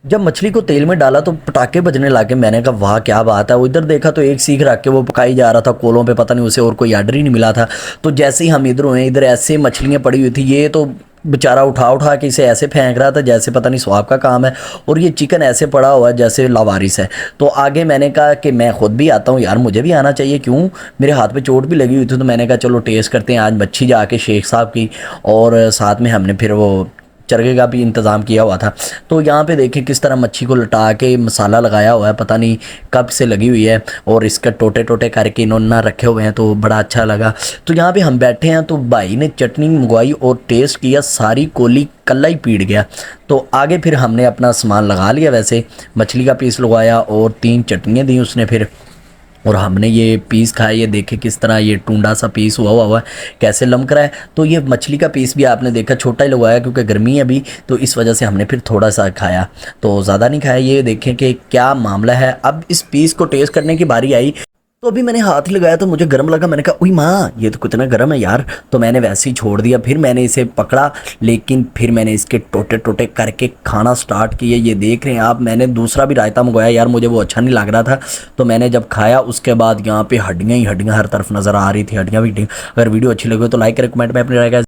जब मछली को तेल में डाला तो पटाखे बजने लगे। मैंने कहा वाह क्या बात है। वो इधर देखा तो एक सीख रख के वो पकाई जा रहा था कोलों पे, पता नहीं उसे और कोई आर्डर ही नहीं मिला था। तो जैसे ही हम इधर हुए, इधर ऐसे मछलियाँ पड़ी हुई थी, ये तो बेचारा उठा उठा के इसे ऐसे फेंक रहा था जैसे पता नहीं स्वाब का काम है, और ये चिकन ऐसे पड़ा हुआ है जैसे लावारिस है। तो आगे मैंने कहा कि मैं खुद भी आता हूँ यार, मुझे भी आना चाहिए, क्यों, मेरे हाथ पे चोट भी लगी हुई थी। तो मैंने कहा चलो टेस्ट करते हैं आज मच्छी जाके शेख साहब की, और साथ में हमने फिर वो चरखे का भी इंतज़ाम किया हुआ था। तो यहाँ पे देखें किस तरह मच्छी को लटा के मसाला लगाया हुआ है, पता नहीं कब से लगी हुई है, और इसका टोटे टोटे करके इन्होंने ना रखे हुए हैं, तो बड़ा अच्छा लगा। तो यहाँ पे हम बैठे हैं तो भाई ने चटनी मंगवाई और टेस्ट किया, सारी कोली कल्ला ही पीट गया। तो आगे फिर हमने अपना सामान लगा लिया, वैसे मछली का पीस लगवाया और 3 चटनियाँ दी उसने फिर, और हमने ये पीस खाया। ये देखे किस तरह ये टूंडा सा पीस हुआ है, कैसे लमक रहा है। तो ये मछली का पीस भी आपने देखा छोटा ही लगवाया, क्योंकि गर्मी है अभी, तो इस वजह से हमने फिर थोड़ा सा खाया, तो ज़्यादा नहीं खाया। ये देखें कि क्या मामला है। अब इस पीस को टेस्ट करने की बारी आई, तो अभी मैंने हाथ ही लगाया तो मुझे गर्म लगा। मैंने कहा उई माँ, ये तो कितना गर्म है यार। तो मैंने वैसे ही छोड़ दिया, फिर मैंने इसे पकड़ा, लेकिन फिर मैंने इसके टोटे टोटे करके खाना स्टार्ट किया। ये देख रहे हैं आप, मैंने दूसरा भी रायता मंगवाया यार, मुझे वो अच्छा नहीं लग रहा था। तो मैंने जब खाया उसके बाद यहाँ पे हड्डियाँ ही हड्डियाँ हर तरफ नज़र आ रही थी, हड्डियाँ भी। अगर वीडियो अच्छी लगी तो लाइक करें, कमेंट में अपनी राय का